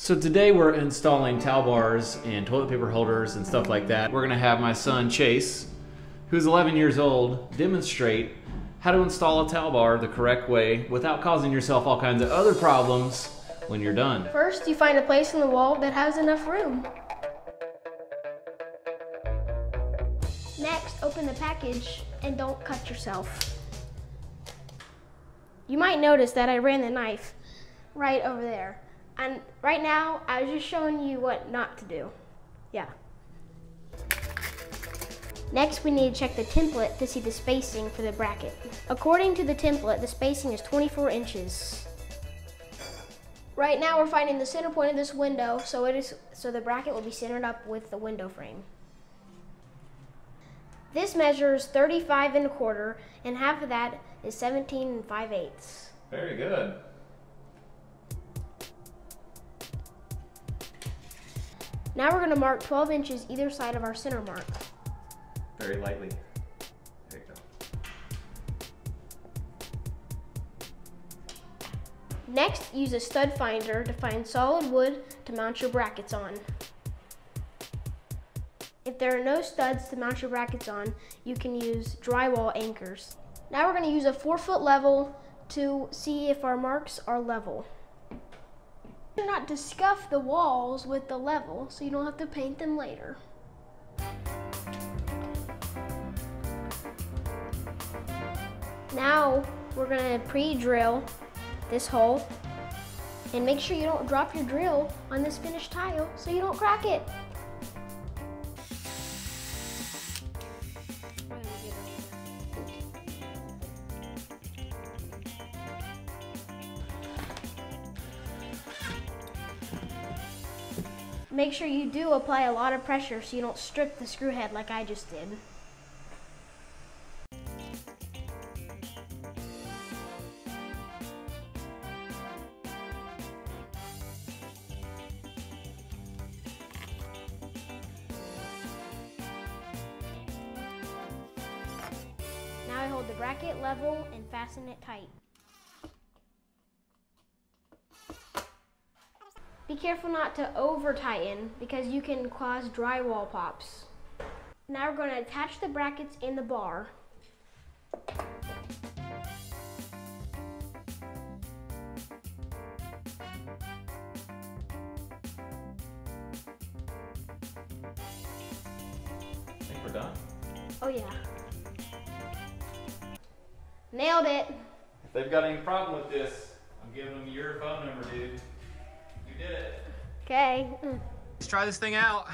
So today we're installing towel bars and toilet paper holders and stuff like that. We're gonna have my son Chase, who's 11 years old, demonstrate how to install a towel bar the correct way without causing yourself all kinds of other problems when you're done. First, you find a place in the wall that has enough room. Next, open the package and don't cut yourself. You might notice that I ran the knife right over there. And right now, I was just showing you what not to do. Yeah. Next, we need to check the template to see the spacing for the bracket. According to the template, the spacing is 24 inches. Right now, we're finding the center point of this window, so the bracket will be centered up with the window frame. This measures 35 1/4, and half of that is 17 5/8. Very good. Now we're going to mark 12 inches either side of our center mark. Very lightly. There you go. Next, use a stud finder to find solid wood to mount your brackets on. If there are no studs to mount your brackets on, you can use drywall anchors. Now we're going to use a 4-foot level to see if our marks are level. Not to scuff the walls with the level so you don't have to paint them later. Now we're going to pre-drill this hole and make sure you don't drop your drill on this finished tile so you don't crack it. Make sure you do apply a lot of pressure so you don't strip the screw head like I just did. Now I hold the bracket level and fasten it tight. Be careful not to over tighten because you can cause drywall pops. Now we're going to attach the brackets in the bar. I think we're done. Oh yeah. Nailed it. If they've got any problem with this, I'm giving them your phone number, dude. You did it. Okay. Let's try this thing out.